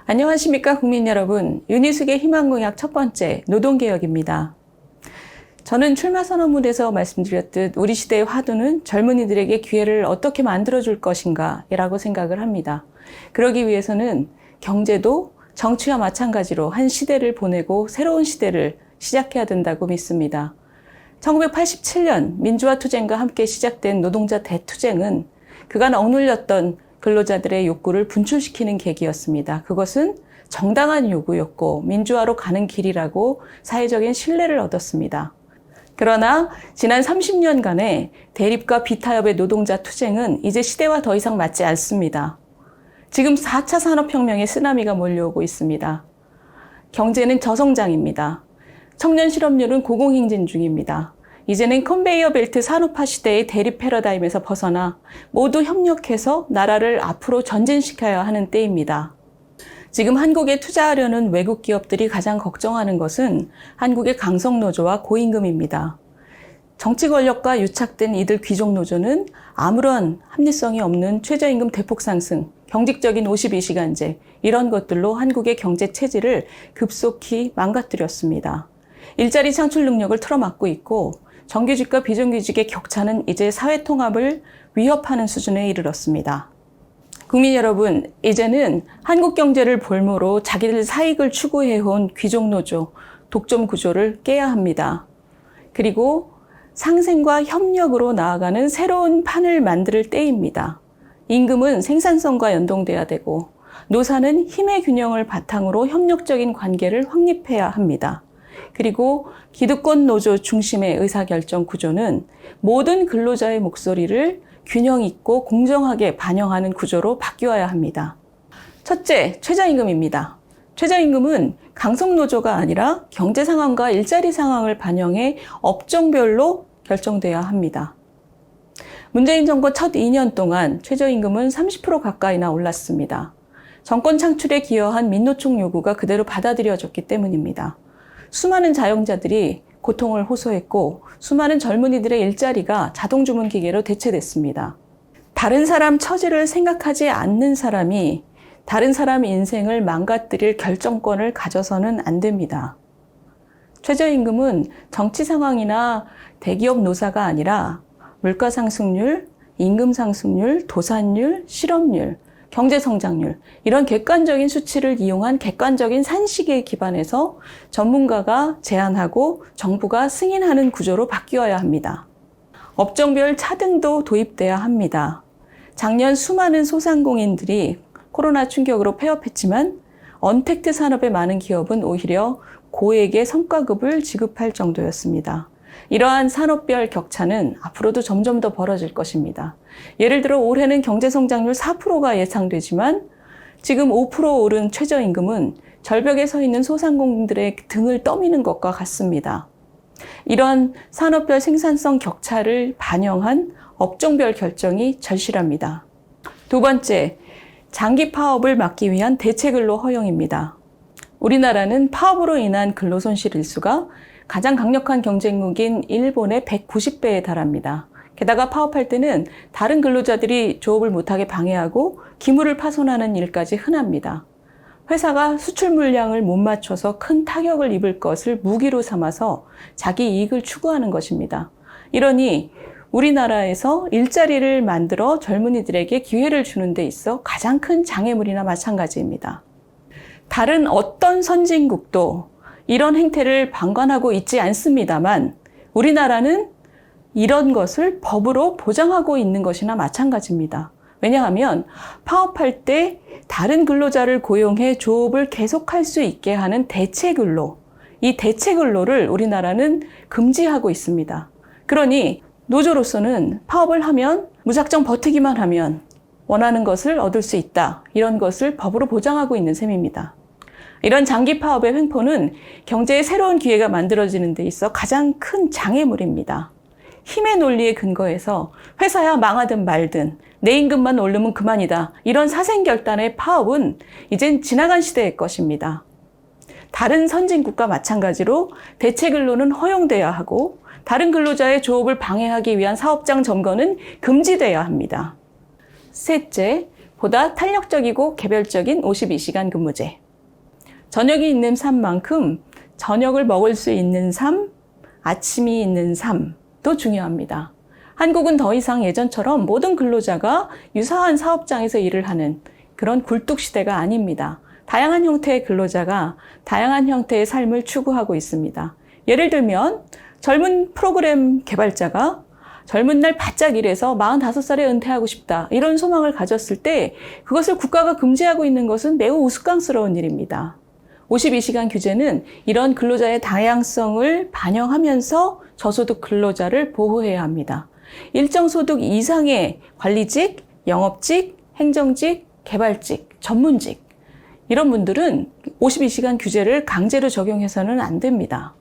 안녕하십니까 국민 여러분. 윤희숙의 희망공약 첫 번째 노동개혁입니다. 저는 출마선언문에서 말씀드렸듯 우리 시대의 화두는 젊은이들에게 기회를 어떻게 만들어줄 것인가 라고 생각을 합니다. 그러기 위해서는 경제도 정치와 마찬가지로 한 시대를 보내고 새로운 시대를 시작해야 된다고 믿습니다. 1987년 민주화 투쟁과 함께 시작된 노동자 대투쟁은 그간 억눌렸던 근로자들의 욕구를 분출시키는 계기였습니다. 그것은 정당한 요구였고 민주화로 가는 길이라고 사회적인 신뢰를 얻었습니다. 그러나 지난 30년간의 대립과 비타협의 노동자 투쟁은 이제 시대와 더 이상 맞지 않습니다. 지금 4차 산업혁명의 쓰나미가 몰려오고 있습니다. 경제는 저성장입니다. 청년 실업률은 고공행진 중입니다. 이제는 컨베이어 벨트 산업화 시대의 대립 패러다임에서 벗어나 모두 협력해서 나라를 앞으로 전진시켜야 하는 때입니다. 지금 한국에 투자하려는 외국 기업들이 가장 걱정하는 것은 한국의 강성노조와 고임금입니다. 정치 권력과 유착된 이들 귀족노조는 아무런 합리성이 없는 최저임금 대폭 상승, 경직적인 52시간제 이런 것들로 한국의 경제 체질을 급속히 망가뜨렸습니다. 일자리 창출 능력을 틀어막고 있고 정규직과 비정규직의 격차는 이제 사회 통합을 위협하는 수준에 이르렀습니다. 국민 여러분, 이제는 한국 경제를 볼모로 자기들 사익을 추구해온 귀족노조, 독점 구조를 깨야 합니다. 그리고 상생과 협력으로 나아가는 새로운 판을 만들 때입니다. 임금은 생산성과 연동돼야 되고 노사는 힘의 균형을 바탕으로 협력적인 관계를 확립해야 합니다. 그리고 기득권 노조 중심의 의사결정 구조는 모든 근로자의 목소리를 균형 있고 공정하게 반영하는 구조로 바뀌어야 합니다. 첫째, 최저임금입니다. 최저임금은 강성노조가 아니라 경제 상황과 일자리 상황을 반영해 업종별로 결정돼야 합니다. 문재인 정권 첫 2년 동안 최저임금은 30% 가까이나 올랐습니다. 정권 창출에 기여한 민노총 요구가 그대로 받아들여졌기 때문입니다. 수많은 자영자들이 고통을 호소했고 수많은 젊은이들의 일자리가 자동주문 기계로 대체됐습니다. 다른 사람 처지를 생각하지 않는 사람이 다른 사람 인생을 망가뜨릴 결정권을 가져서는 안 됩니다. 최저임금은 정치 상황이나 대기업 노사가 아니라 물가 상승률, 임금 상승률, 도산율, 실업률, 경제 성장률 이런 객관적인 수치를 이용한 객관적인 산식에 기반해서 전문가가 제안하고 정부가 승인하는 구조로 바뀌어야 합니다. 업종별 차등도 도입돼야 합니다. 작년 수많은 소상공인들이 코로나 충격으로 폐업했지만 언택트 산업의 많은 기업은 오히려 고액의 성과급을 지급할 정도였습니다. 이러한 산업별 격차는 앞으로도 점점 더 벌어질 것입니다. 예를 들어 올해는 경제성장률 4%가 예상되지만 지금 5% 오른 최저임금은 절벽에 서 있는 소상공인들의 등을 떠미는 것과 같습니다. 이런 산업별 생산성 격차를 반영한 업종별 결정이 절실합니다. 두 번째, 장기 파업을 막기 위한 대체근로 허용입니다. 우리나라는 파업으로 인한 근로손실 일수가 가장 강력한 경쟁국인 일본의 190배에 달합니다. 게다가 파업할 때는 다른 근로자들이 조업을 못하게 방해하고 기물을 파손하는 일까지 흔합니다. 회사가 수출 물량을 못 맞춰서 큰 타격을 입을 것을 무기로 삼아서 자기 이익을 추구하는 것입니다. 이러니 우리나라에서 일자리를 만들어 젊은이들에게 기회를 주는 데 있어 가장 큰 장애물이나 마찬가지입니다. 다른 어떤 선진국도 이런 행태를 방관하고 있지 않습니다만 우리나라는 이런 것을 법으로 보장하고 있는 것이나 마찬가지입니다. 왜냐하면 파업할 때 다른 근로자를 고용해 조업을 계속할 수 있게 하는 대체근로, 이 대체근로를 우리나라는 금지하고 있습니다. 그러니 노조로서는 파업을 하면 무작정 버티기만 하면 원하는 것을 얻을 수 있다. 이런 것을 법으로 보장하고 있는 셈입니다. 이런 장기 파업의 횡포는 경제의 새로운 기회가 만들어지는 데 있어 가장 큰 장애물입니다. 힘의 논리에 근거해서 회사야 망하든 말든 내 임금만 오르면 그만이다. 이런 사생결단의 파업은 이젠 지나간 시대의 것입니다. 다른 선진국과 마찬가지로 대체근로는 허용돼야 하고 다른 근로자의 조업을 방해하기 위한 사업장 점거는 금지돼야 합니다. 셋째, 보다 탄력적이고 개별적인 52시간 근무제. 저녁이 있는 삶만큼 저녁을 먹을 수 있는 삶, 아침이 있는 삶도 중요합니다. 한국은 더 이상 예전처럼 모든 근로자가 유사한 사업장에서 일을 하는 그런 굴뚝시대가 아닙니다. 다양한 형태의 근로자가 다양한 형태의 삶을 추구하고 있습니다. 예를 들면 젊은 프로그램 개발자가 젊은 날 바짝 일해서 45살에 은퇴하고 싶다, 이런 소망을 가졌을 때 그것을 국가가 금지하고 있는 것은 매우 우스꽝스러운 일입니다. 52시간 규제는 이런 근로자의 다양성을 반영하면서 저소득 근로자를 보호해야 합니다. 일정 소득 이상의 관리직, 영업직, 행정직, 개발직, 전문직, 이런 분들은 52시간 규제를 강제로 적용해서는 안 됩니다.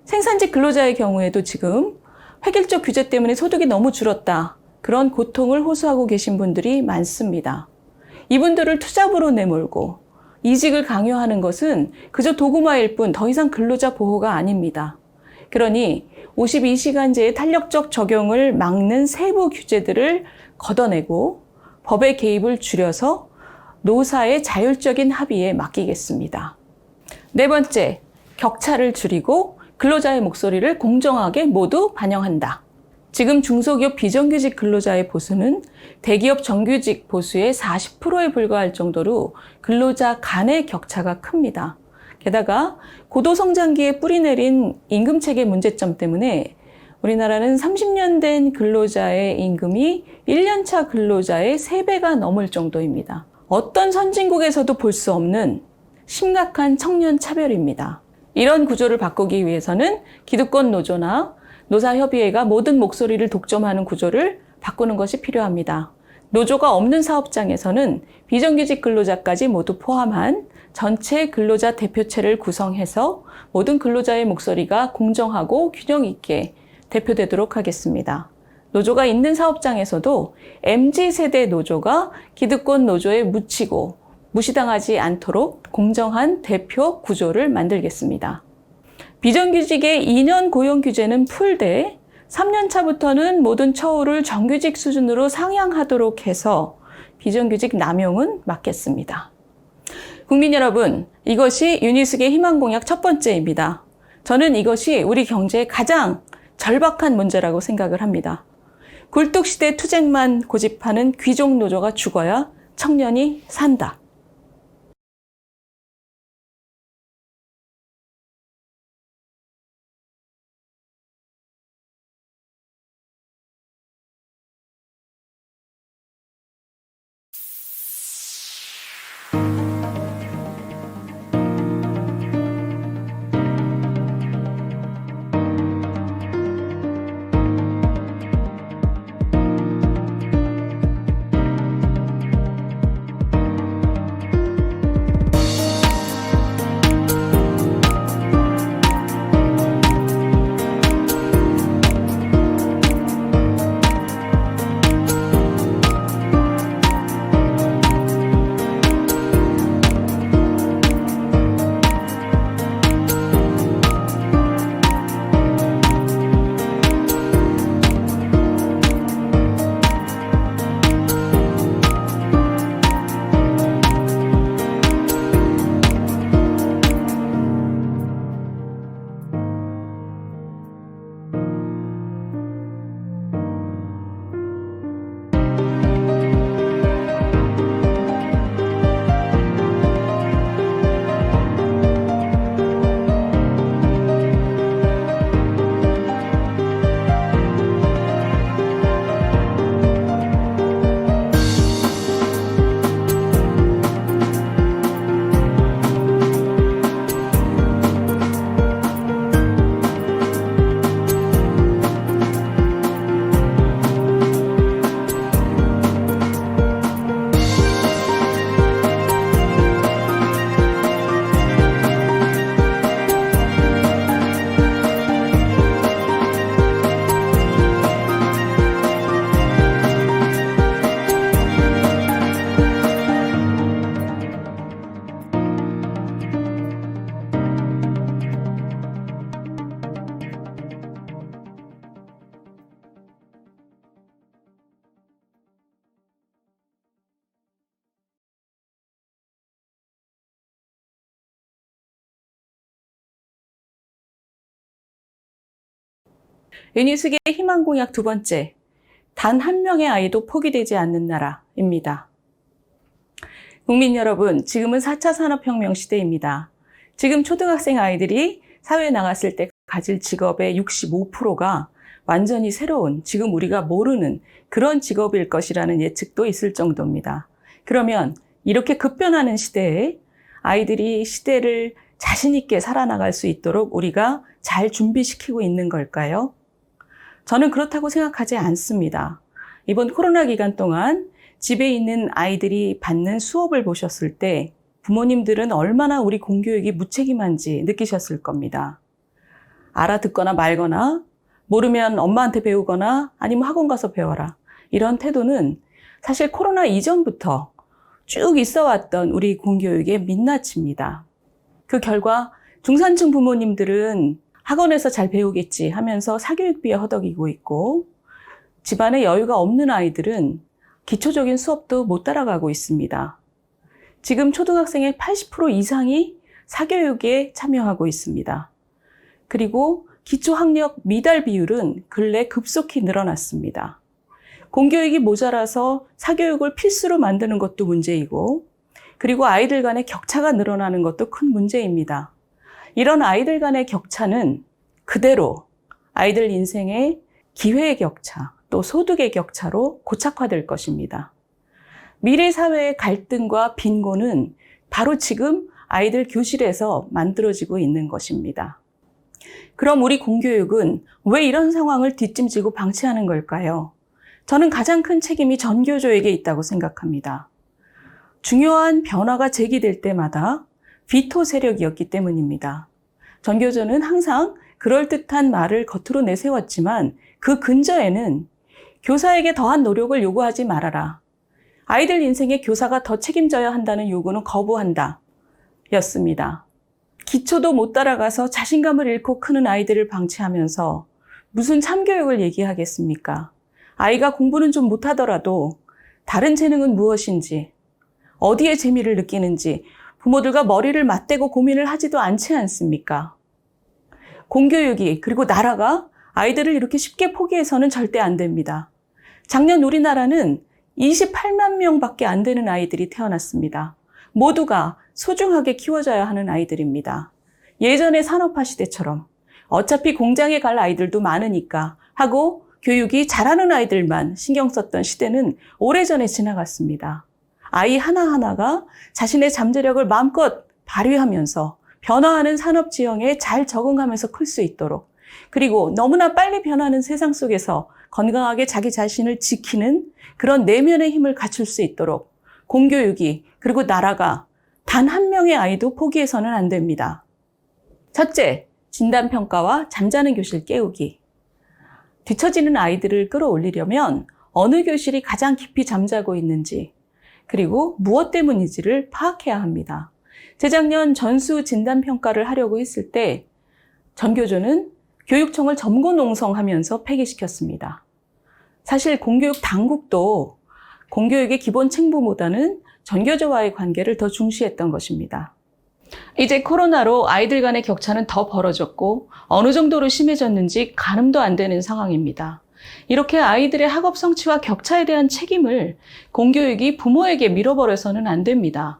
생산직 근로자의 경우에도 지금 획일적 규제 때문에 소득이 너무 줄었다, 그런 고통을 호소하고 계신 분들이 많습니다. 이분들을 투잡으로 내몰고 이직을 강요하는 것은 그저 도구마일 뿐 더 이상 근로자 보호가 아닙니다. 그러니 52시간제의 탄력적 적용을 막는 세부 규제들을 걷어내고 법의 개입을 줄여서 노사의 자율적인 합의에 맡기겠습니다. 네 번째, 격차를 줄이고 근로자의 목소리를 공정하게 모두 반영한다. 지금 중소기업 비정규직 근로자의 보수는 대기업 정규직 보수의 40%에 불과할 정도로 근로자 간의 격차가 큽니다. 게다가 고도성장기에 뿌리내린 임금체계 문제점 때문에 우리나라는 30년 된 근로자의 임금이 1년차 근로자의 3배가 넘을 정도입니다. 어떤 선진국에서도 볼 수 없는 심각한 청년 차별입니다. 이런 구조를 바꾸기 위해서는 기득권 노조나 노사협의회가 모든 목소리를 독점하는 구조를 바꾸는 것이 필요합니다. 노조가 없는 사업장에서는 비정규직 근로자까지 모두 포함한 전체 근로자 대표체를 구성해서 모든 근로자의 목소리가 공정하고 균형 있게 대표되도록 하겠습니다. 노조가 있는 사업장에서도 MZ세대 노조가 기득권 노조에 묻히고 무시당하지 않도록 공정한 대표 구조를 만들겠습니다. 비정규직의 2년 고용 규제는 풀되 3년 차부터는 모든 처우를 정규직 수준으로 상향하도록 해서 비정규직 남용은 막겠습니다. 국민 여러분, 이것이 윤희숙의 희망공약 첫 번째입니다. 저는 이것이 우리 경제의 가장 절박한 문제라고 생각을 합니다. 굴뚝시대 투쟁만 고집하는 귀족 노조가 죽어야 청년이 산다. 윤희숙의 희망공약 두 번째, 단 한 명의 아이도 포기되지 않는 나라입니다. 국민 여러분, 지금은 4차 산업혁명 시대입니다. 지금 초등학생 아이들이 사회에 나갔을 때 가질 직업의 65%가 완전히 새로운, 지금 우리가 모르는 그런 직업일 것이라는 예측도 있을 정도입니다. 그러면 이렇게 급변하는 시대에 아이들이 시대를 자신 있게 살아나갈 수 있도록 우리가 잘 준비시키고 있는 걸까요? 저는 그렇다고 생각하지 않습니다. 이번 코로나 기간 동안 집에 있는 아이들이 받는 수업을 보셨을 때 부모님들은 얼마나 우리 공교육이 무책임한지 느끼셨을 겁니다. 알아듣거나 말거나 모르면 엄마한테 배우거나 아니면 학원 가서 배워라. 이런 태도는 사실 코로나 이전부터 쭉 있어 왔던 우리 공교육의 민낯입니다. 그 결과 중산층 부모님들은 학원에서 잘 배우겠지 하면서 사교육비에 허덕이고 있고 집안에 여유가 없는 아이들은 기초적인 수업도 못 따라가고 있습니다. 지금 초등학생의 80% 이상이 사교육에 참여하고 있습니다. 그리고 기초학력 미달 비율은 근래 급속히 늘어났습니다. 공교육이 모자라서 사교육을 필수로 만드는 것도 문제이고 그리고 아이들 간의 격차가 늘어나는 것도 큰 문제입니다. 이런 아이들 간의 격차는 그대로 아이들 인생의 기회의 격차, 또 소득의 격차로 고착화될 것입니다. 미래 사회의 갈등과 빈곤은 바로 지금 아이들 교실에서 만들어지고 있는 것입니다. 그럼 우리 공교육은 왜 이런 상황을 뒷짐지고 방치하는 걸까요? 저는 가장 큰 책임이 전교조에게 있다고 생각합니다. 중요한 변화가 제기될 때마다 비토 세력이었기 때문입니다. 전교조는 항상 그럴듯한 말을 겉으로 내세웠지만 그 근저에는 교사에게 더한 노력을 요구하지 말아라. 아이들 인생에 교사가 더 책임져야 한다는 요구는 거부한다. 였습니다. 기초도 못 따라가서 자신감을 잃고 크는 아이들을 방치하면서 무슨 참교육을 얘기하겠습니까? 아이가 공부는 좀 못하더라도 다른 재능은 무엇인지, 어디에 재미를 느끼는지 부모들과 머리를 맞대고 고민을 하지도 않지 않습니까? 공교육이 그리고 나라가 아이들을 이렇게 쉽게 포기해서는 절대 안 됩니다. 작년 우리나라는 28만 명밖에 안 되는 아이들이 태어났습니다. 모두가 소중하게 키워져야 하는 아이들입니다. 예전의 산업화 시대처럼 어차피 공장에 갈 아이들도 많으니까 하고 교육이 잘하는 아이들만 신경 썼던 시대는 오래전에 지나갔습니다. 아이 하나하나가 자신의 잠재력을 마음껏 발휘하면서 변화하는 산업 지형에 잘 적응하면서 클 수 있도록 그리고 너무나 빨리 변하는 세상 속에서 건강하게 자기 자신을 지키는 그런 내면의 힘을 갖출 수 있도록 공교육이 그리고 나라가 단 한 명의 아이도 포기해서는 안 됩니다. 첫째, 진단평가와 잠자는 교실 깨우기. 뒤처지는 아이들을 끌어올리려면 어느 교실이 가장 깊이 잠자고 있는지 그리고 무엇 때문인지를 파악해야 합니다. 재작년 전수 진단평가를 하려고 했을 때 전교조는 교육청을 점거농성하면서 폐기시켰습니다. 사실 공교육 당국도 공교육의 기본 책무보다는 전교조와의 관계를 더 중시했던 것입니다. 이제 코로나로 아이들 간의 격차는 더 벌어졌고 어느 정도로 심해졌는지 가늠도 안 되는 상황입니다. 이렇게 아이들의 학업 성취와 격차에 대한 책임을 공교육이 부모에게 밀어버려서는 안 됩니다.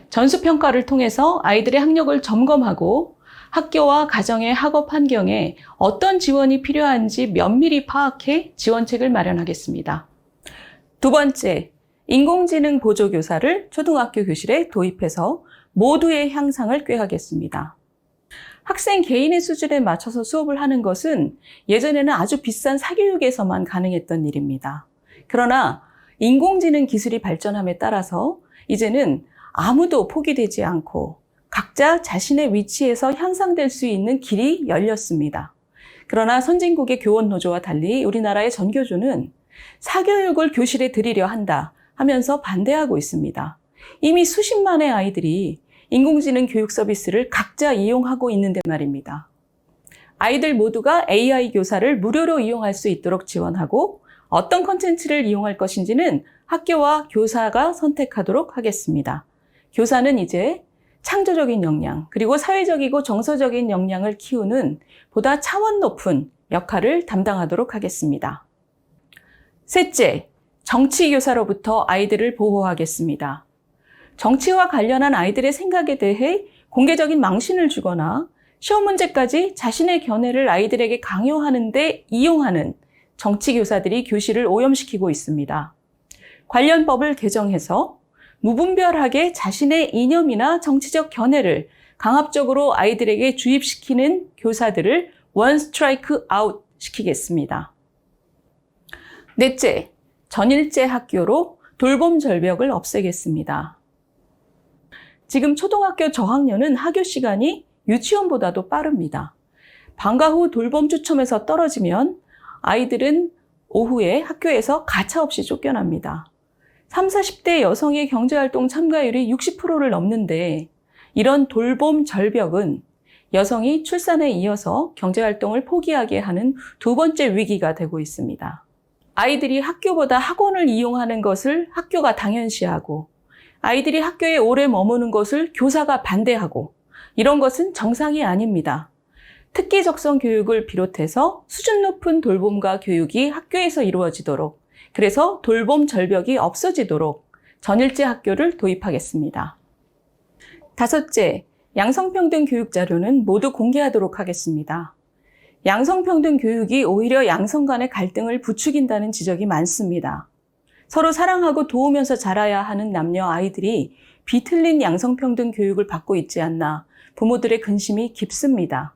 전수평가를 통해서 아이들의 학력을 점검하고 학교와 가정의 학업 환경에 어떤 지원이 필요한지 면밀히 파악해 지원책을 마련하겠습니다. 두 번째, 인공지능 보조교사를 초등학교 교실에 도입해서 모두의 향상을 꾀하겠습니다. 학생 개인의 수준에 맞춰서 수업을 하는 것은 예전에는 아주 비싼 사교육에서만 가능했던 일입니다. 그러나 인공지능 기술이 발전함에 따라서 이제는 아무도 포기되지 않고 각자 자신의 위치에서 향상될 수 있는 길이 열렸습니다. 그러나 선진국의 교원노조와 달리 우리나라의 전교조는 사교육을 교실에 들이려 한다 하면서 반대하고 있습니다. 이미 수십만의 아이들이 인공지능 교육 서비스를 각자 이용하고 있는데 말입니다. 아이들 모두가 AI 교사를 무료로 이용할 수 있도록 지원하고 어떤 콘텐츠를 이용할 것인지는 학교와 교사가 선택하도록 하겠습니다. 교사는 이제 창조적인 역량, 그리고 사회적이고 정서적인 역량을 키우는 보다 차원 높은 역할을 담당하도록 하겠습니다. 셋째, 정치교사로부터 아이들을 보호하겠습니다. 정치와 관련한 아이들의 생각에 대해 공개적인 망신을 주거나 시험 문제까지 자신의 견해를 아이들에게 강요하는 데 이용하는 정치교사들이 교실을 오염시키고 있습니다. 관련 법을 개정해서 무분별하게 자신의 이념이나 정치적 견해를 강압적으로 아이들에게 주입시키는 교사들을 원 스트라이크 아웃 시키겠습니다. 넷째, 전일제 학교로 돌봄 절벽을 없애겠습니다. 지금 초등학교 저학년은 학교 시간이 유치원보다도 빠릅니다. 방과 후 돌봄 추첨에서 떨어지면 아이들은 오후에 학교에서 가차없이 쫓겨납니다. 30, 40대 여성의 경제활동 참가율이 60%를 넘는데 이런 돌봄 절벽은 여성이 출산에 이어서 경제활동을 포기하게 하는 두 번째 위기가 되고 있습니다. 아이들이 학교보다 학원을 이용하는 것을 학교가 당연시하고 아이들이 학교에 오래 머무는 것을 교사가 반대하고 이런 것은 정상이 아닙니다. 특기 적성 교육을 비롯해서 수준 높은 돌봄과 교육이 학교에서 이루어지도록 그래서 돌봄 절벽이 없어지도록 전일제 학교를 도입하겠습니다. 다섯째, 양성평등 교육 자료는 모두 공개하도록 하겠습니다. 양성평등 교육이 오히려 양성 간의 갈등을 부추긴다는 지적이 많습니다. 서로 사랑하고 도우면서 자라야 하는 남녀 아이들이 비틀린 양성평등 교육을 받고 있지 않나 부모들의 근심이 깊습니다.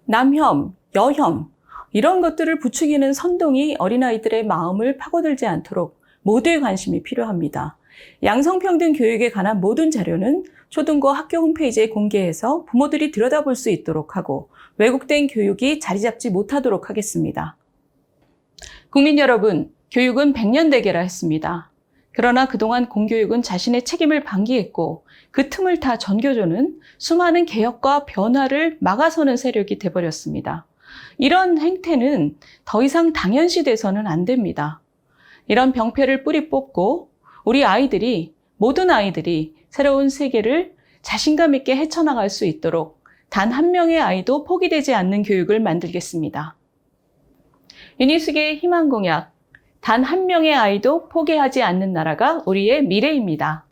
남혐, 여혐 이런 것들을 부추기는 선동이 어린아이들의 마음을 파고들지 않도록 모두의 관심이 필요합니다. 양성평등 교육에 관한 모든 자료는 초등고 학교 홈페이지에 공개해서 부모들이 들여다볼 수 있도록 하고 왜곡된 교육이 자리 잡지 못하도록 하겠습니다. 국민 여러분, 교육은 100년 대계라 했습니다. 그러나 그동안 공교육은 자신의 책임을 방기했고 그 틈을 타 전교조는 수많은 개혁과 변화를 막아서는 세력이 돼버렸습니다. 이런 행태는 더 이상 당연시 돼서는 안 됩니다. 이런 병폐를 뿌리 뽑고 우리 아이들이, 모든 아이들이 새로운 세계를 자신감 있게 헤쳐나갈 수 있도록 단 한 명의 아이도 포기되지 않는 교육을 만들겠습니다. 유니스계의 희망 공약, 단 한 명의 아이도 포기하지 않는 나라가 우리의 미래입니다.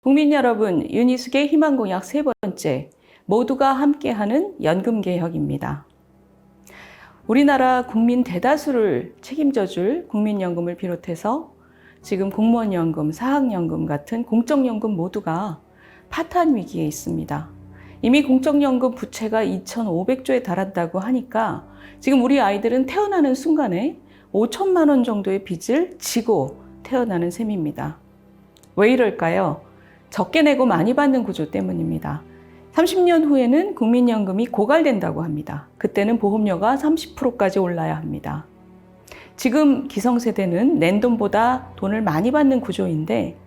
국민 여러분, 윤희숙의 희망공약 세 번째, 모두가 함께하는 연금개혁입니다. 우리나라 국민 대다수를 책임져줄 국민연금을 비롯해서 지금 공무원연금, 사학연금 같은 공적연금 모두가 파탄 위기에 있습니다. 이미 공적연금 부채가 2,500조에 달한다고 하니까 지금 우리 아이들은 태어나는 순간에 5천만 원 정도의 빚을 지고 태어나는 셈입니다. 왜 이럴까요? 적게 내고 많이 받는 구조 때문입니다. 30년 후에는 국민연금이 고갈된다고 합니다. 그때는 보험료가 30%까지 올라야 합니다. 지금 기성세대는 낸 돈보다 돈을 많이 받는 구조인데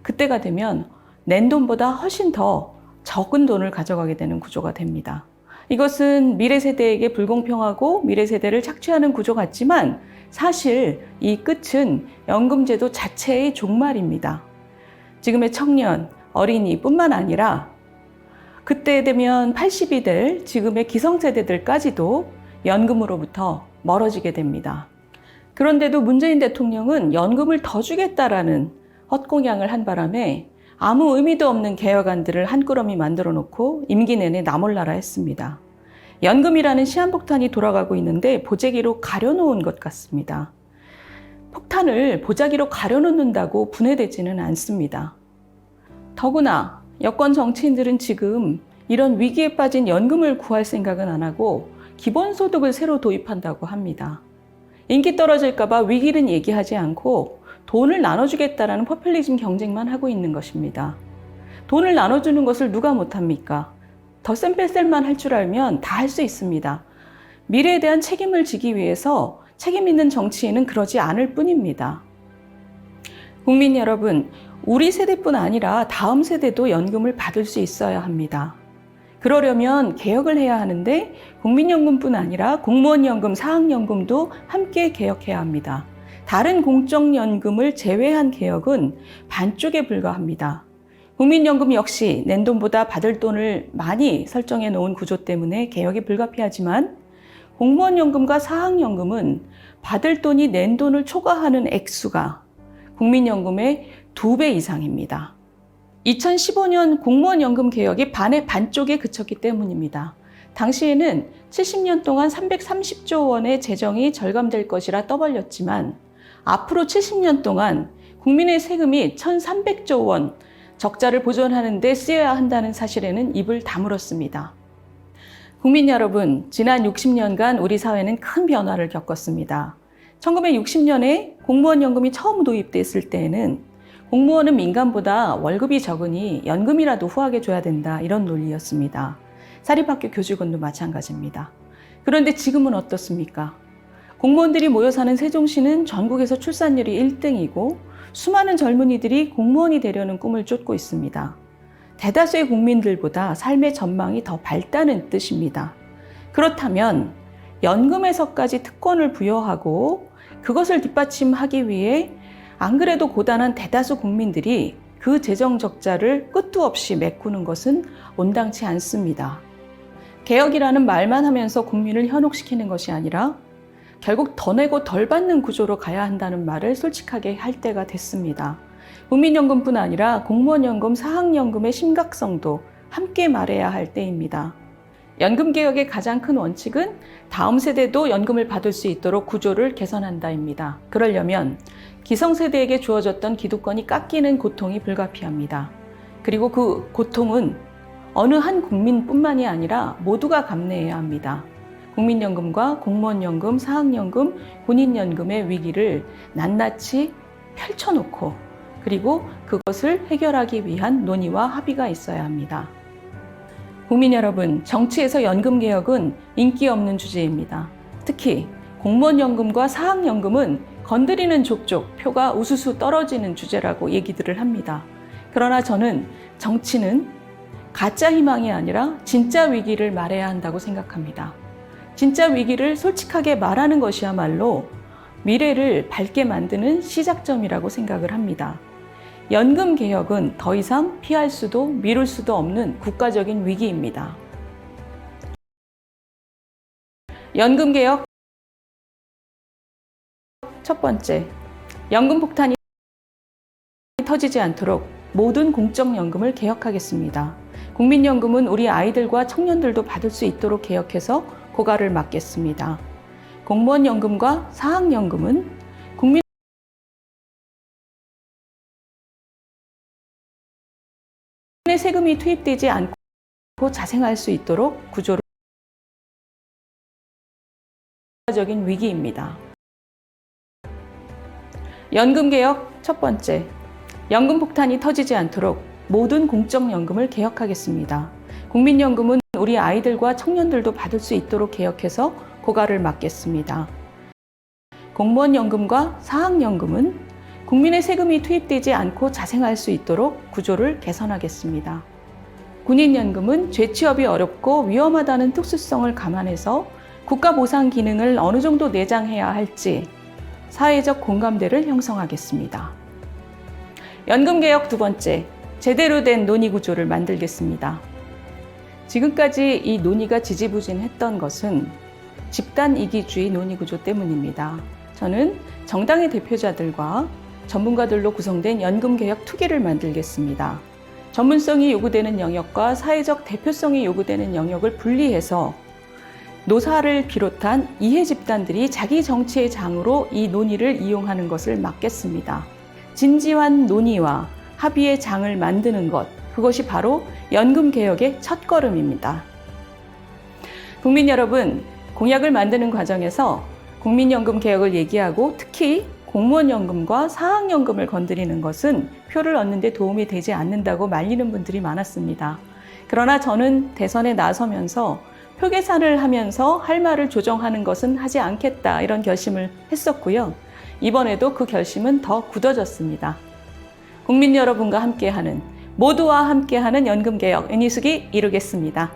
그때가 되면 낸 돈보다 훨씬 더 적은 돈을 가져가게 되는 구조가 됩니다. 이것은 미래 세대에게 불공평하고 미래 세대를 착취하는 구조 같지만 사실 이 끝은 연금제도 자체의 종말입니다. 지금의 청년, 어린이뿐만 아니라 그때 되면 80이 될 지금의 기성세대들까지도 연금으로부터 멀어지게 됩니다. 그런데도 문재인 대통령은 연금을 더 주겠다라는 헛공약을 한 바람에 아무 의미도 없는 개혁안들을 한 꾸러미 만들어 놓고 임기 내내 나몰라라 했습니다. 연금이라는 시한폭탄이 돌아가고 있는데 보재기로 가려놓은 것 같습니다. 폭탄을 보자기로 가려놓는다고 분해되지는 않습니다. 더구나 여권 정치인들은 지금 이런 위기에 빠진 연금을 구할 생각은 안 하고 기본소득을 새로 도입한다고 합니다. 인기 떨어질까 봐 위기는 얘기하지 않고 돈을 나눠주겠다라는 포퓰리즘 경쟁만 하고 있는 것입니다. 돈을 나눠주는 것을 누가 못합니까? 덧셈 뺄셈만 할 줄 알면 다 할 수 있습니다. 미래에 대한 책임을 지기 위해서 책임 있는 정치인은 그러지 않을 뿐입니다. 국민 여러분, 우리 세대뿐 아니라 다음 세대도 연금을 받을 수 있어야 합니다. 그러려면 개혁을 해야 하는데 국민연금뿐 아니라 공무원연금, 사학연금도 함께 개혁해야 합니다. 다른 공적연금을 제외한 개혁은 반쪽에 불과합니다. 국민연금 역시 낸 돈보다 받을 돈을 많이 설정해 놓은 구조 때문에 개혁이 불가피하지만 공무원연금과 사학연금은 받을 돈이 낸 돈을 초과하는 액수가 국민연금의 2배 이상입니다. 2015년 공무원연금 개혁이 반의 반쪽에 그쳤기 때문입니다. 당시에는 70년 동안 330조 원의 재정이 절감될 것이라 떠벌렸지만 앞으로 70년 동안 국민의 세금이 1,300조 원 적자를 보존하는 데 쓰여야 한다는 사실에는 입을 다물었습니다. 국민 여러분, 지난 60년간 우리 사회는 큰 변화를 겪었습니다. 1960년에 공무원연금이 처음 도입됐을 때에는 공무원은 민간보다 월급이 적으니 연금이라도 후하게 줘야 된다, 이런 논리였습니다. 사립학교 교직원도 마찬가지입니다. 그런데 지금은 어떻습니까? 공무원들이 모여 사는 세종시는 전국에서 출산율이 1등이고 수많은 젊은이들이 공무원이 되려는 꿈을 쫓고 있습니다. 대다수의 국민들보다 삶의 전망이 더 밝다는 뜻입니다. 그렇다면 연금에서까지 특권을 부여하고 그것을 뒷받침하기 위해 안 그래도 고단한 대다수 국민들이 그 재정 적자를 끝도 없이 메꾸는 것은 온당치 않습니다. 개혁이라는 말만 하면서 국민을 현혹시키는 것이 아니라 결국 더 내고 덜 받는 구조로 가야 한다는 말을 솔직하게 할 때가 됐습니다. 국민연금뿐 아니라 공무원연금, 사학연금의 심각성도 함께 말해야 할 때입니다. 연금개혁의 가장 큰 원칙은 다음 세대도 연금을 받을 수 있도록 구조를 개선한다입니다. 그러려면 기성세대에게 주어졌던 기득권이 깎이는 고통이 불가피합니다. 그리고 그 고통은 어느 한 국민뿐만이 아니라 모두가 감내해야 합니다. 국민연금과 공무원연금, 사학연금, 군인연금의 위기를 낱낱이 펼쳐놓고 그리고 그것을 해결하기 위한 논의와 합의가 있어야 합니다. 국민 여러분, 정치에서 연금개혁은 인기 없는 주제입니다. 특히 공무원연금과 사학연금은 건드리는 족족 표가 우수수 떨어지는 주제라고 얘기들을 합니다. 그러나 저는 정치는 가짜 희망이 아니라 진짜 위기를 말해야 한다고 생각합니다. 진짜 위기를 솔직하게 말하는 것이야말로 미래를 밝게 만드는 시작점이라고 생각을 합니다. 연금 개혁은 더 이상 피할 수도 미룰 수도 없는 국가적인 위기입니다. 연금 개혁 첫 번째, 연금 폭탄이 터지지 않도록 모든 공적연금을 개혁하겠습니다. 국민연금은 우리 아이들과 청년들도 받을 수 있도록 개혁해서 고갈을 막겠습니다. 공무원연금과 사학연금은 국민의 세금이 투입되지 않고 자생할 수 있도록 구조를 적인 위기입니다. 연금개혁 첫 번째, 연금 폭탄이 터지지 않도록 모든 공적연금을 개혁하겠습니다. 국민연금은 우리 아이들과 청년들도 받을 수 있도록 개혁해서 고갈을 막겠습니다. 공무원연금과 사학연금은 국민의 세금이 투입되지 않고 자생할 수 있도록 구조를 개선하겠습니다. 군인연금은 재취업이 어렵고 위험하다는 특수성을 감안해서 국가보상 기능을 어느 정도 내장해야 할지 사회적 공감대를 형성하겠습니다. 연금개혁 두 번째, 제대로 된 논의구조를 만들겠습니다. 지금까지 이 논의가 지지부진했던 것은 집단이기주의 논의구조 때문입니다. 저는 정당의 대표자들과 전문가들로 구성된 연금개혁 투기를 만들겠습니다. 전문성이 요구되는 영역과 사회적 대표성이 요구되는 영역을 분리해서 노사를 비롯한 이해 집단들이 자기 정치의 장으로 이 논의를 이용하는 것을 막겠습니다. 진지한 논의와 합의의 장을 만드는 것, 그것이 바로 연금개혁의 첫걸음입니다. 국민 여러분, 공약을 만드는 과정에서 국민연금 개혁을 얘기하고 특히 공무원연금과 사학연금을 건드리는 것은 표를 얻는 데 도움이 되지 않는다고 말리는 분들이 많았습니다. 그러나 저는 대선에 나서면서 표 계산을 하면서 할 말을 조정하는 것은 하지 않겠다, 이런 결심을 했었고요. 이번에도 그 결심은 더 굳어졌습니다. 국민 여러분과 함께하는, 모두와 함께하는 연금개혁 윤희숙이 이루겠습니다.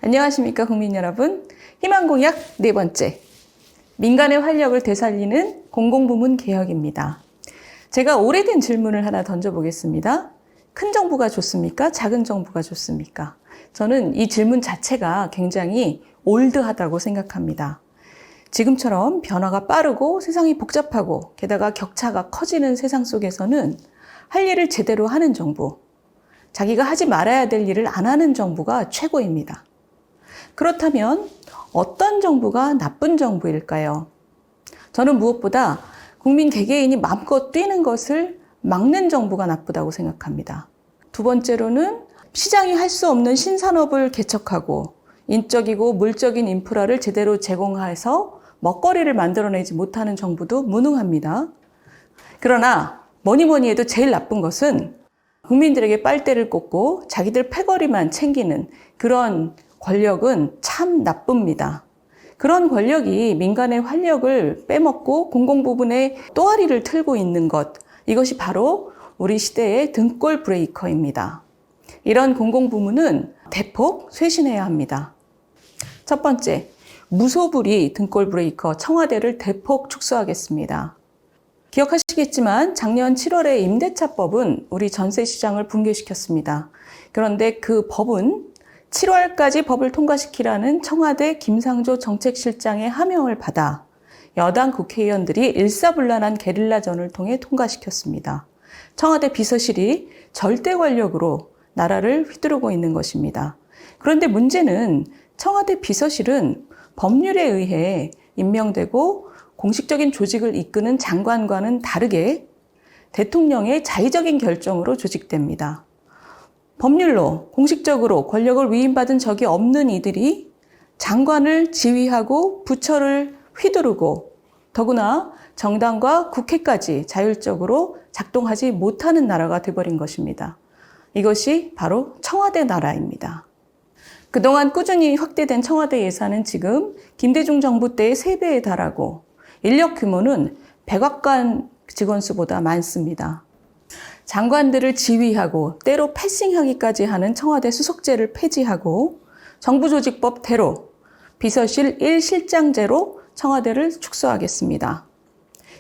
안녕하십니까 국민 여러분. 희망공약 네 번째, 민간의 활력을 되살리는 공공부문 개혁입니다. 제가 오래된 질문을 하나 던져보겠습니다. 큰 정부가 좋습니까? 작은 정부가 좋습니까? 저는 이 질문 자체가 굉장히 올드하다고 생각합니다. 지금처럼 변화가 빠르고 세상이 복잡하고 게다가 격차가 커지는 세상 속에서는 할 일을 제대로 하는 정부, 자기가 하지 말아야 될 일을 안 하는 정부가 최고입니다. 그렇다면 어떤 정부가 나쁜 정부일까요? 저는 무엇보다 국민 개개인이 마음껏 뛰는 것을 막는 정부가 나쁘다고 생각합니다. 두 번째로는 시장이 할 수 없는 신산업을 개척하고 인적이고 물적인 인프라를 제대로 제공해서 먹거리를 만들어내지 못하는 정부도 무능합니다. 그러나 뭐니 해도 제일 나쁜 것은 국민들에게 빨대를 꽂고 자기들 패거리만 챙기는 그런 권력은 참 나쁩니다. 그런 권력이 민간의 활력을 빼먹고 공공부문의 또아리를 틀고 있는 것, 이것이 바로 우리 시대의 등골 브레이커입니다. 이런 공공부문은 대폭 쇄신해야 합니다. 첫 번째, 무소불위 등골 브레이커 청와대를 대폭 축소하겠습니다. 기억하시겠지만 작년 7월에 임대차법은 우리 전세시장을 붕괴시켰습니다. 그런데 그 법은 7월까지 법을 통과시키라는 청와대 김상조 정책실장의 하명을 받아 여당 국회의원들이 일사불란한 게릴라전을 통해 통과시켰습니다. 청와대 비서실이 절대 권력으로 나라를 휘두르고 있는 것입니다. 그런데 문제는 청와대 비서실은 법률에 의해 임명되고 공식적인 조직을 이끄는 장관과는 다르게 대통령의 자의적인 결정으로 조직됩니다. 법률로 공식적으로 권력을 위임받은 적이 없는 이들이 장관을 지휘하고 부처를 휘두르고 더구나 정당과 국회까지 자율적으로 작동하지 못하는 나라가 돼버린 것입니다. 이것이 바로 청와대 나라입니다. 그동안 꾸준히 확대된 청와대 예산은 지금 김대중 정부 때의 3배에 달하고 인력 규모는 백악관 직원 수보다 많습니다. 장관들을 지휘하고 때로 패싱하기까지 하는 청와대 수석제를 폐지하고 정부조직법대로 비서실 1실장제로 청와대를 축소하겠습니다.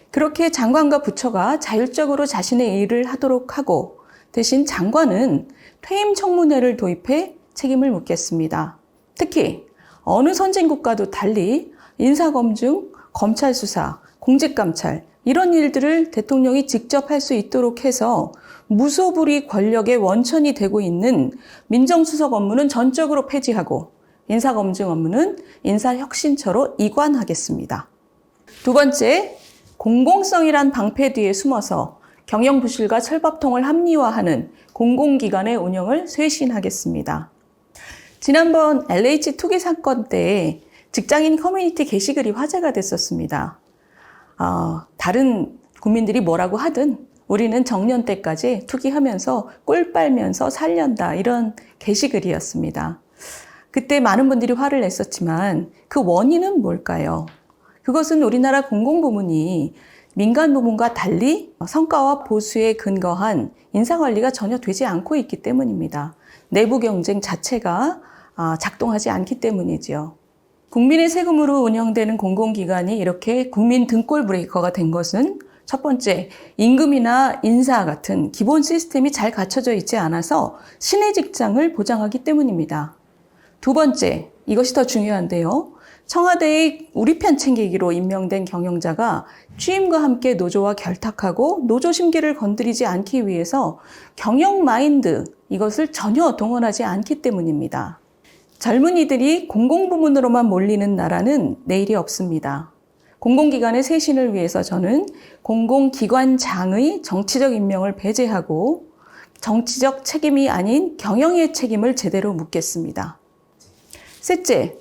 그렇게 장관과 부처가 자율적으로 자신의 일을 하도록 하고 대신 장관은 퇴임 청문회를 도입해 책임을 묻겠습니다. 특히 어느 선진국과도 달리 인사검증, 검찰 수사, 공직감찰 이런 일들을 대통령이 직접 할 수 있도록 해서 무소불위 권력의 원천이 되고 있는 민정수석 업무는 전적으로 폐지하고 인사검증 업무는 인사혁신처로 이관하겠습니다. 두 번째, 공공성이란 방패 뒤에 숨어서 경영부실과 철밥통을 합리화하는 공공기관의 운영을 쇄신하겠습니다. 지난번 LH 투기 사건 때 직장인 커뮤니티 게시글이 화제가 됐었습니다. 다른 국민들이 뭐라고 하든 우리는 정년 때까지 투기하면서 꿀 빨면서 살련다 이런 게시글이었습니다. 그때 많은 분들이 화를 냈었지만 그 원인은 뭘까요? 그것은 우리나라 공공부문이 민간 부문과 달리 성과와 보수에 근거한 인사관리가 전혀 되지 않고 있기 때문입니다. 내부 경쟁 자체가 작동하지 않기 때문이지요. 국민의 세금으로 운영되는 공공기관이 이렇게 국민 등골 브레이커가 된 것은 첫 번째, 임금이나 인사 같은 기본 시스템이 잘 갖춰져 있지 않아서 신의 직장을 보장하기 때문입니다. 두 번째, 이것이 더 중요한데요. 청와대의 우리 편 챙기기로 임명된 경영자가 취임과 함께 노조와 결탁하고 노조 심기를 건드리지 않기 위해서 경영 마인드, 이것을 전혀 동원하지 않기 때문입니다. 젊은이들이 공공부문으로만 몰리는 나라는 내일이 없습니다. 공공기관의 쇄신을 위해서 저는 공공기관장의 정치적 임명을 배제하고 정치적 책임이 아닌 경영의 책임을 제대로 묻겠습니다. 셋째,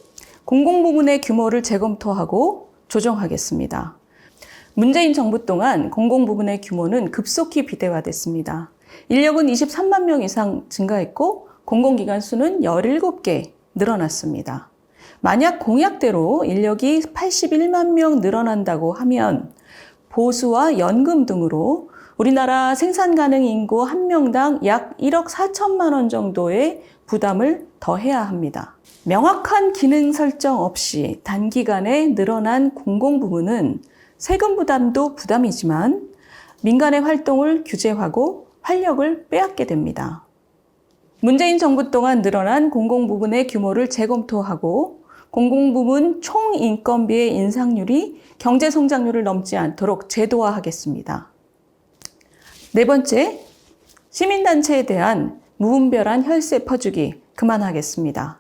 공공부문의 규모를 재검토하고 조정하겠습니다. 문재인 정부 동안 공공부문의 규모는 급속히 비대화됐습니다. 인력은 23만 명 이상 증가했고 공공기관 수는 17개 늘어났습니다. 만약 공약대로 인력이 81만 명 늘어난다고 하면 보수와 연금 등으로 우리나라 생산 가능 인구 1명당 약 1억 4천만 원 정도의 부담을 더해야 합니다. 명확한 기능 설정 없이 단기간에 늘어난 공공부문은 세금 부담도 부담이지만 민간의 활동을 규제하고 활력을 빼앗게 됩니다. 문재인 정부 동안 늘어난 공공부문의 규모를 재검토하고 공공부문 총 인건비의 인상률이 경제 성장률을 넘지 않도록 제도화하겠습니다. 네 번째, 시민단체에 대한 무분별한 혈세 퍼주기 그만하겠습니다.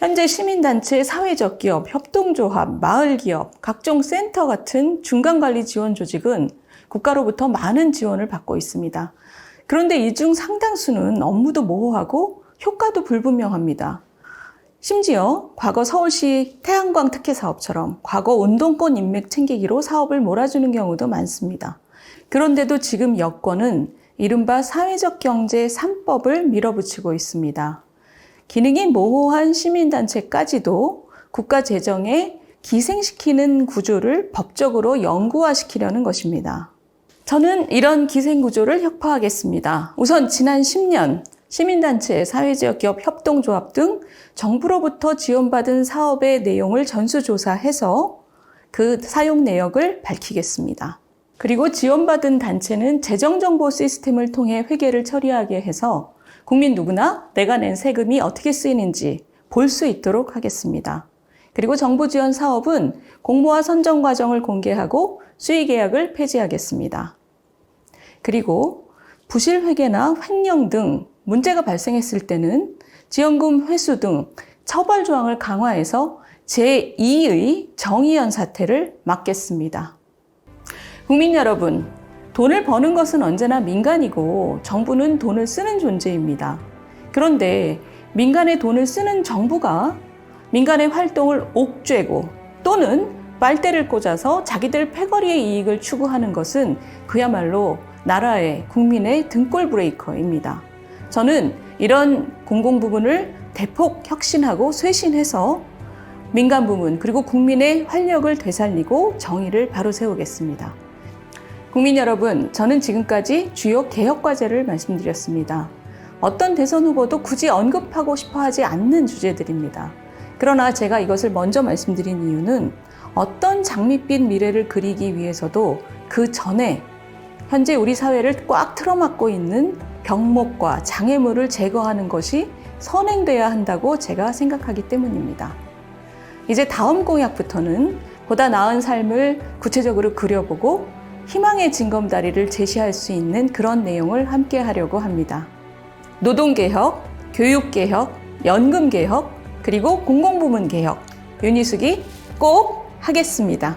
현재 시민단체, 사회적 기업, 협동조합, 마을기업, 각종 센터 같은 중간관리 지원 조직은 국가로부터 많은 지원을 받고 있습니다. 그런데 이 중 상당수는 업무도 모호하고 효과도 불분명합니다. 심지어 과거 서울시 태양광 특혜사업처럼 과거 운동권 인맥 챙기기로 사업을 몰아주는 경우도 많습니다. 그런데도 지금 여권은 이른바 사회적 경제 3법을 밀어붙이고 있습니다. 기능이 모호한 시민단체까지도 국가 재정에 기생시키는 구조를 법적으로 영구화시키려는 것입니다. 저는 이런 기생구조를 혁파하겠습니다. 우선 지난 10년 시민단체, 사회지역기업, 협동조합 등 정부로부터 지원받은 사업의 내용을 전수조사해서 그 사용 내역을 밝히겠습니다. 그리고 지원받은 단체는 재정정보 시스템을 통해 회계를 처리하게 해서 국민 누구나 내가 낸 세금이 어떻게 쓰이는지 볼 수 있도록 하겠습니다. 그리고 정부 지원 사업은 공모와 선정 과정을 공개하고 수의 계약을 폐지하겠습니다. 그리고 부실 회계나 횡령 등 문제가 발생했을 때는 지원금 회수 등 처벌 조항을 강화해서 제2의 정의연 사태를 막겠습니다. 국민 여러분, 돈을 버는 것은 언제나 민간이고 정부는 돈을 쓰는 존재입니다. 그런데 민간의 돈을 쓰는 정부가 민간의 활동을 옥죄고 또는 빨대를 꽂아서 자기들 패거리의 이익을 추구하는 것은 그야말로 나라의 국민의 등골 브레이커입니다. 저는 이런 공공 부문을 대폭 혁신하고 쇄신해서 민간 부문 그리고 국민의 활력을 되살리고 정의를 바로 세우겠습니다. 국민 여러분, 저는 지금까지 주요 개혁 과제를 말씀드렸습니다. 어떤 대선 후보도 굳이 언급하고 싶어 하지 않는 주제들입니다. 그러나 제가 이것을 먼저 말씀드린 이유는 어떤 장밋빛 미래를 그리기 위해서도 그 전에 현재 우리 사회를 꽉 틀어막고 있는 병목과 장애물을 제거하는 것이 선행돼야 한다고 제가 생각하기 때문입니다. 이제 다음 공약부터는 보다 나은 삶을 구체적으로 그려보고 희망의 징검다리를 제시할 수 있는 그런 내용을 함께 하려고 합니다. 노동개혁, 교육개혁, 연금개혁, 그리고 공공부문 개혁, 윤희숙이 꼭 하겠습니다.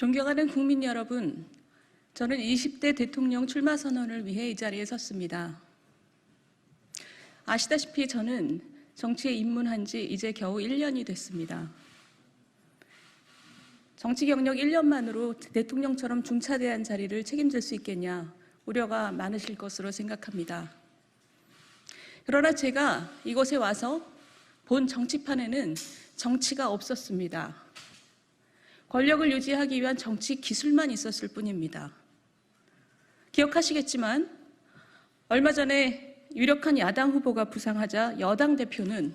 존경하는 국민 여러분, 저는 20대 대통령 출마 선언을 위해 이 자리에 섰습니다. 아시다시피 저는 정치에 입문한 지 이제 겨우 1년이 됐습니다. 정치 경력 1년만으로 대통령처럼 중차대한 자리를 책임질 수 있겠냐 우려가 많으실 것으로 생각합니다. 그러나 제가 이곳에 와서 본 정치판에는 정치가 없었습니다. 권력을 유지하기 위한 정치 기술만 있었을 뿐입니다. 기억하시겠지만 얼마 전에 유력한 야당 후보가 부상하자 여당 대표는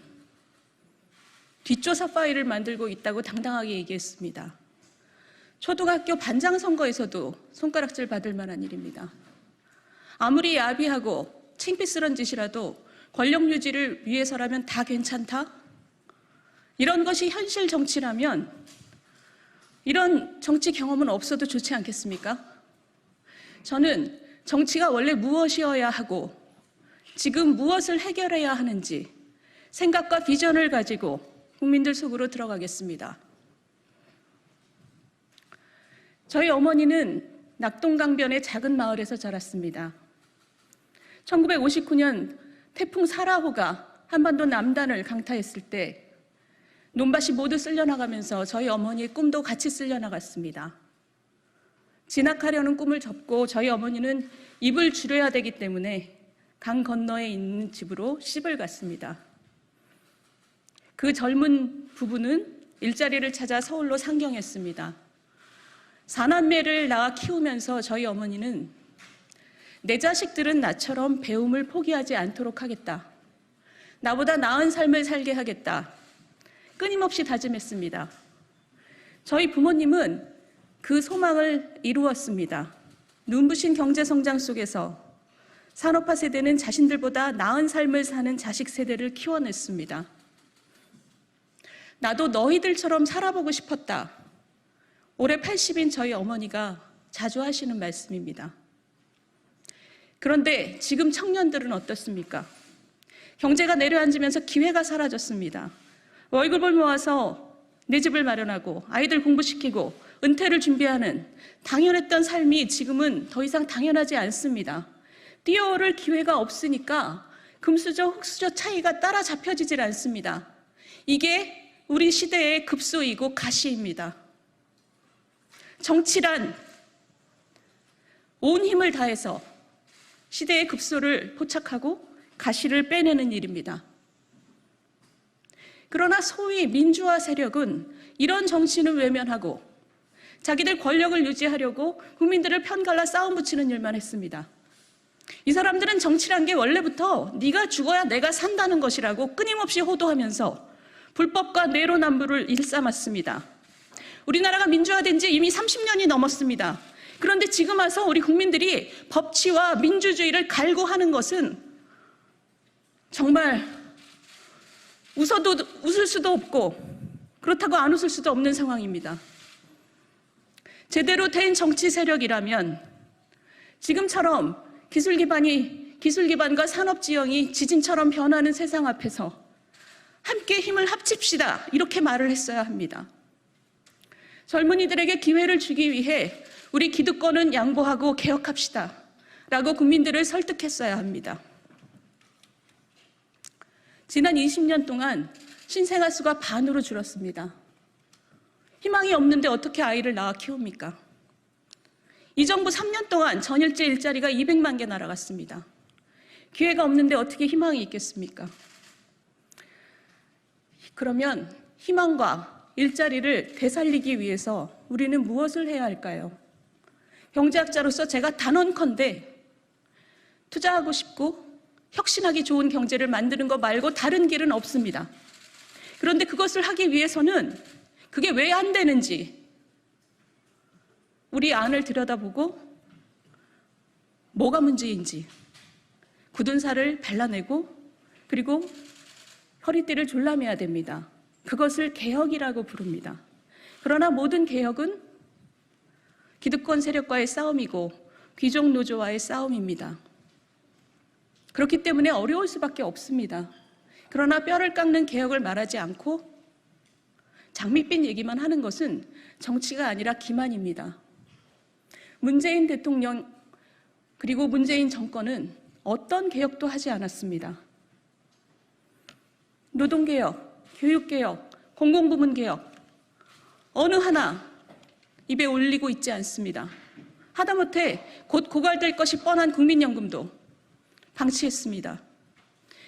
뒷조사 파일을 만들고 있다고 당당하게 얘기했습니다. 초등학교 반장 선거에서도 손가락질 받을 만한 일입니다. 아무리 야비하고 창피스러운 짓이라도 권력 유지를 위해서라면 다 괜찮다? 이런 것이 현실 정치라면 이런 정치 경험은 없어도 좋지 않겠습니까? 저는 정치가 원래 무엇이어야 하고 지금 무엇을 해결해야 하는지 생각과 비전을 가지고 국민들 속으로 들어가겠습니다. 저희 어머니는 낙동강변의 작은 마을에서 자랐습니다. 1959년 태풍 사라호가 한반도 남단을 강타했을 때 논밭이 모두 쓸려나가면서 저희 어머니의 꿈도 같이 쓸려나갔습니다. 진학하려는 꿈을 접고 저희 어머니는 입을 줄여야 되기 때문에 강 건너에 있는 집으로 시집을 갔습니다. 그 젊은 부부는 일자리를 찾아 서울로 상경했습니다. 4남매를 낳아 키우면서 저희 어머니는 내 자식들은 나처럼 배움을 포기하지 않도록 하겠다. 나보다 나은 삶을 살게 하겠다. 끊임없이 다짐했습니다. 저희 부모님은 그 소망을 이루었습니다. 눈부신 경제성장 속에서 산업화 세대는 자신들보다 나은 삶을 사는 자식 세대를 키워냈습니다. 나도 너희들처럼 살아보고 싶었다. 올해 80인 저희 어머니가 자주 하시는 말씀입니다. 그런데 지금 청년들은 어떻습니까? 경제가 내려앉으면서 기회가 사라졌습니다. 월급을 모아서 내 집을 마련하고 아이들 공부시키고 은퇴를 준비하는 당연했던 삶이 지금은 더 이상 당연하지 않습니다. 뛰어오를 기회가 없으니까 금수저, 흙수저 차이가 따라잡혀지질 않습니다. 이게 우리 시대의 급소이고 가시입니다. 정치란 온 힘을 다해서 시대의 급소를 포착하고 가시를 빼내는 일입니다. 그러나 소위 민주화 세력은 이런 정치는 외면하고 자기들 권력을 유지하려고 국민들을 편갈라 싸움 붙이는 일만 했습니다. 이 사람들은 정치란 게 원래부터 네가 죽어야 내가 산다는 것이라고 끊임없이 호도하면서 불법과 내로남불을 일삼았습니다. 우리나라가 민주화된 지 이미 30년이 넘었습니다. 그런데 지금 와서 우리 국민들이 법치와 민주주의를 갈구하는 것은 정말 웃을 수도 없고 그렇다고 안 웃을 수도 없는 상황입니다. 제대로 된 정치 세력이라면 지금처럼 기술 기반과 산업 지형이 지진처럼 변하는 세상 앞에서 함께 힘을 합칩시다. 이렇게 말을 했어야 합니다. 젊은이들에게 기회를 주기 위해 우리 기득권은 양보하고 개혁합시다. 라고 국민들을 설득했어야 합니다. 지난 20년 동안 신생아 수가 반으로 줄었습니다. 희망이 없는데 어떻게 아이를 낳아 키웁니까? 이 정부 3년 동안 전일제 일자리가 200만 개 날아갔습니다. 기회가 없는데 어떻게 희망이 있겠습니까? 그러면 희망과 일자리를 되살리기 위해서 우리는 무엇을 해야 할까요? 경제학자로서 제가 단언컨대 투자하고 싶고 혁신하기 좋은 경제를 만드는 것 말고 다른 길은 없습니다. 그런데 그것을 하기 위해서는 그게 왜 안 되는지 우리 안을 들여다보고 뭐가 문제인지 굳은 살을 발라내고 그리고 허리띠를 졸라매야 됩니다. 그것을 개혁이라고 부릅니다. 그러나 모든 개혁은 기득권 세력과의 싸움이고 귀족 노조와의 싸움입니다. 그렇기 때문에 어려울 수밖에 없습니다. 그러나 뼈를 깎는 개혁을 말하지 않고 장밋빛 얘기만 하는 것은 정치가 아니라 기만입니다. 문재인 대통령 그리고 문재인 정권은 어떤 개혁도 하지 않았습니다. 노동개혁, 교육개혁, 공공부문 개혁 어느 하나 입에 올리고 있지 않습니다. 하다못해 곧 고갈될 것이 뻔한 국민연금도 방치했습니다.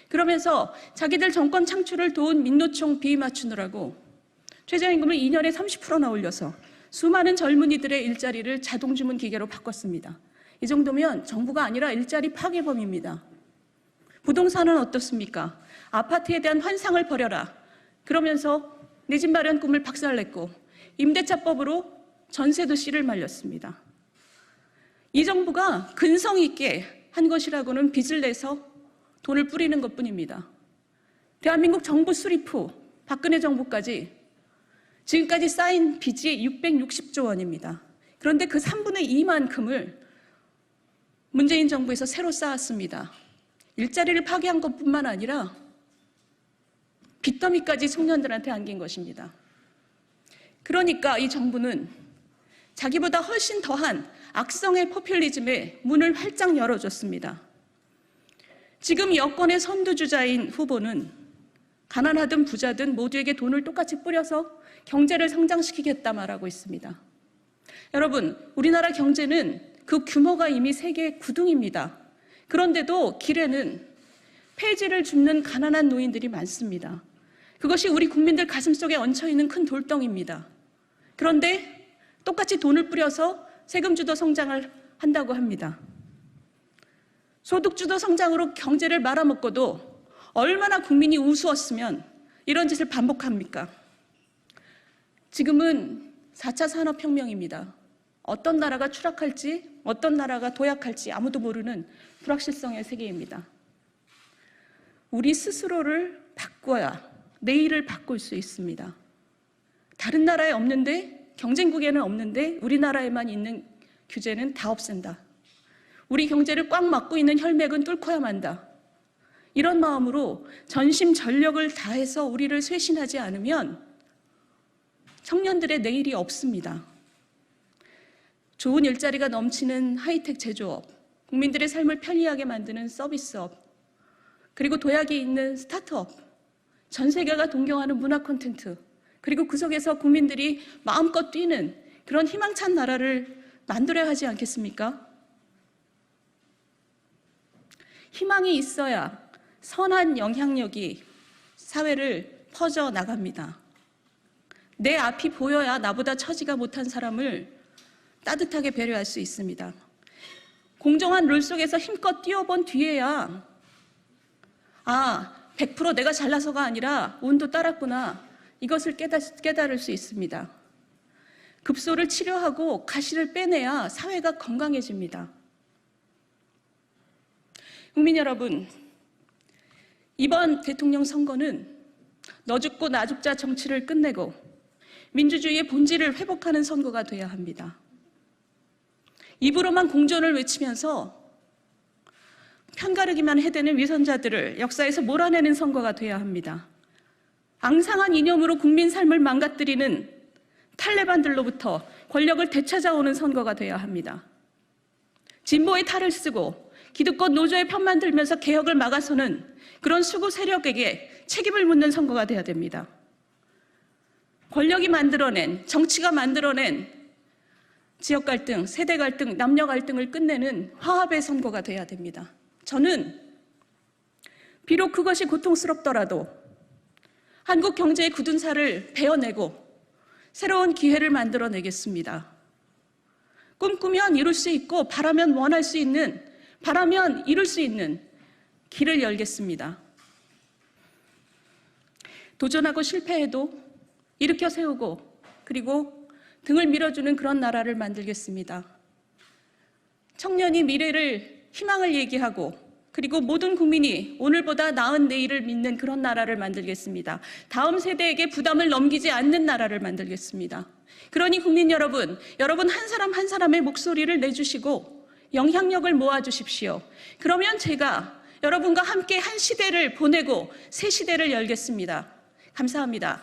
그러면서 자기들 정권 창출을 도운 민노총 비위 맞추느라고 최저임금을 2년에 30%나 올려서 수많은 젊은이들의 일자리를 자동주문 기계로 바꿨습니다. 이 정도면 정부가 아니라 일자리 파괴범입니다. 부동산은 어떻습니까? 아파트에 대한 환상을 버려라. 그러면서 내 집 마련 꿈을 박살냈고 임대차법으로 전세도 씨를 말렸습니다. 이 정부가 근성 있게 한 것이라고는 빚을 내서 돈을 뿌리는 것뿐입니다. 대한민국 정부 수립 후 박근혜 정부까지 지금까지 쌓인 빚이 660조 원입니다. 그런데 그 3분의 2만큼을 문재인 정부에서 새로 쌓았습니다. 일자리를 파괴한 것뿐만 아니라 빚더미까지 청년들한테 안긴 것입니다. 그러니까 이 정부는 자기보다 훨씬 더한 악성의 포퓰리즘에 문을 활짝 열어줬습니다. 지금 여권의 선두주자인 후보는 가난하든 부자든 모두에게 돈을 똑같이 뿌려서 경제를 성장시키겠다 말하고 있습니다. 여러분, 우리나라 경제는 그 규모가 이미 세계 9등입니다. 그런데도 길에는 폐지를 줍는 가난한 노인들이 많습니다. 그것이 우리 국민들 가슴속에 얹혀있는 큰 돌덩이입니다. 그런데 똑같이 돈을 뿌려서 세금주도 성장을 한다고 합니다. 소득주도 성장으로 경제를 말아먹고도 얼마나 국민이 우스웠으면 이런 짓을 반복합니까? 지금은 4차 산업혁명입니다. 어떤 나라가 추락할지, 어떤 나라가 도약할지 아무도 모르는 불확실성의 세계입니다. 우리 스스로를 바꿔야 내일을 바꿀 수 있습니다. 다른 나라에 없는데, 경쟁국에는 없는데 우리나라에만 있는 규제는 다 없앤다. 우리 경제를 꽉 막고 있는 혈맥은 뚫고야 만다. 이런 마음으로 전심전력을 다해서 우리를 쇄신하지 않으면 청년들의 내일이 없습니다. 좋은 일자리가 넘치는 하이텍 제조업, 국민들의 삶을 편리하게 만드는 서비스업, 그리고 도약이 있는 스타트업, 전 세계가 동경하는 문화 콘텐츠, 그리고 그 속에서 국민들이 마음껏 뛰는 그런 희망찬 나라를 만들어야 하지 않겠습니까? 희망이 있어야 선한 영향력이 사회를 퍼져나갑니다. 내 앞이 보여야 나보다 처지가 못한 사람을 따뜻하게 배려할 수 있습니다. 공정한 룰 속에서 힘껏 뛰어본 뒤에야 100% 내가 잘나서가 아니라 운도 따랐구나, 이것을 깨달을 수 있습니다. 급소를 치료하고 가시를 빼내야 사회가 건강해집니다. 국민 여러분, 이번 대통령 선거는 너 죽고 나 죽자 정치를 끝내고 민주주의의 본질을 회복하는 선거가 돼야 합니다. 입으로만 공존을 외치면서 편가르기만 해대는 위선자들을 역사에서 몰아내는 선거가 돼야 합니다. 앙상한 이념으로 국민 삶을 망가뜨리는 탈레반들로부터 권력을 되찾아오는 선거가 돼야 합니다. 진보의 탈을 쓰고 기득권 노조의 편만 들면서 개혁을 막아서는 그런 수구 세력에게 책임을 묻는 선거가 돼야 됩니다. 권력이 만들어낸, 정치가 만들어낸 지역 갈등, 세대 갈등, 남녀 갈등을 끝내는 화합의 선거가 돼야 됩니다. 저는 비록 그것이 고통스럽더라도 한국 경제의 굳은 살을 베어내고 새로운 기회를 만들어내겠습니다. 꿈꾸면 이룰 수 있고 바라면 원할 수 있는, 바라면 이룰 수 있는 길을 열겠습니다. 도전하고 실패해도 일으켜 세우고 그리고 등을 밀어주는 그런 나라를 만들겠습니다. 청년이 미래를, 희망을 얘기하고 그리고 모든 국민이 오늘보다 나은 내일을 믿는 그런 나라를 만들겠습니다. 다음 세대에게 부담을 넘기지 않는 나라를 만들겠습니다. 그러니 국민 여러분, 여러분 한 사람 한 사람의 목소리를 내주시고 영향력을 모아주십시오. 그러면 제가 여러분과 함께 한 시대를 보내고 새 시대를 열겠습니다. 감사합니다.